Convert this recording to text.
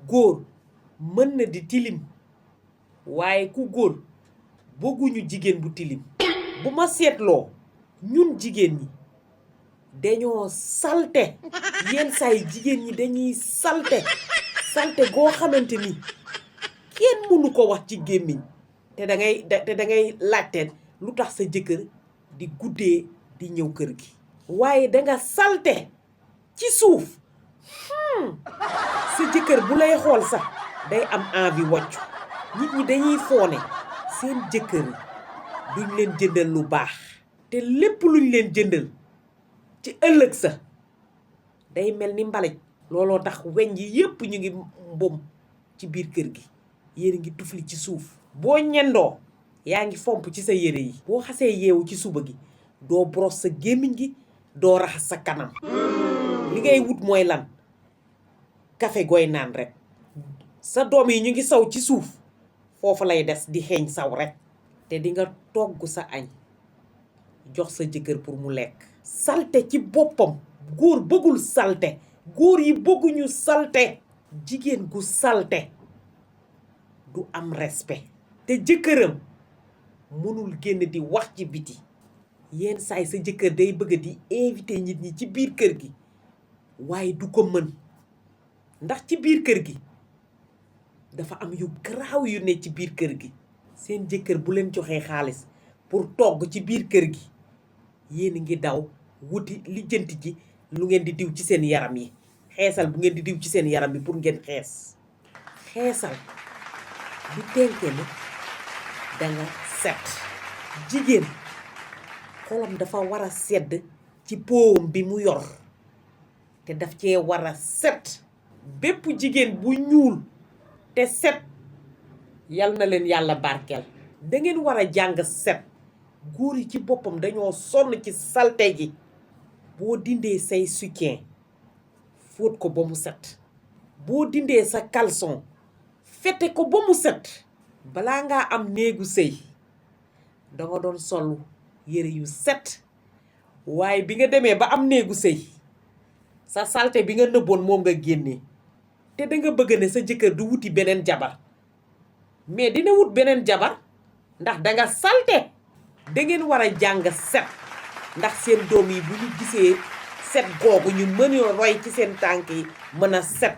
góor mën na di tilim waaye ku góor bëgguñu jigéen bu tilim bu ma seetloo ñun jigéen ñi dañoo salte yenn saa yi jigéen ñi dañuy salte goo xamante ni kenn mënu ko wax ci gémmiñ te da ngay laajte lu tax sa jëkkër di guddee di ñëw kër gi waaye danga salte ci suuf sa jëkkër bu lay xool sax day am envie wàccu nit ñi dañuy foone seen jëkkër duñ leen jëndal lu baax te lépp luñ leen jëndal ci ëllëg sa day mel ni mbalit looloo tax weñ yi yépp ñu ngi mbom ci biir kër gi yéen ngi tufli ci suuf boo ñendoo yaa ngi fomp ci sa yére yi boo xasee yeewu ci suba gi doo brosse sa gémmiñ gi doo raxas sa kanam li ngay wut mooy lan café gooy naan rek sa doom yi ñu ngi saw ci suuf foofu lay des di xeeñ saw rek te di nga togg sa añ jox sa jëkkër pour mu lekk salte ci boppam góor bëggul salte góor yi bëgguñu salte jigéen gu salte du am respect te jëkkëram mënul génn di wax ci biti yenn saay sa jëkkër day bëgg di invité nit ñi ci biir kër gi waaye du ko mën ndax ci biir kër gi dafa am yu garaaw yu ne ci biir kër gi seen jëkkër bu leen joxee xaalis pour togg ci biir kër gi yéen ngi daw wuti lijjanti ji lu ngeen di diw ci seen yaram yi xeesal bu ngeen di diw ci seen yaram bi pour ngeen xeesal bu tenkee ne danga set jigéen xolam dafa war a sedd ci powam bi mu yor te daf cee war a set bépp jigéen bu ñuul te set yal na leen yàlla barkeel da ngeen war a jàng set góor yi ci boppam dañoo sonn ci salte gi boo dindee say soutien fóot ko ba mu set boo dindee sa caleçon fete ko ba mu set balaa ngaa am néegu sëy danga doon sol yére yu set waaye bi nga demee ba am néegu sëy sa salte bi nga nëbboon moom nga génnee te danga bëgg ne sa jëkkër du wuti beneen jabar mais dina wut beneen jabar ndax danga salte dangeen war a jàng set ndax seen doom yi bu ñu gisee set googu ñu mën a roy ci seen tànk yi mën a set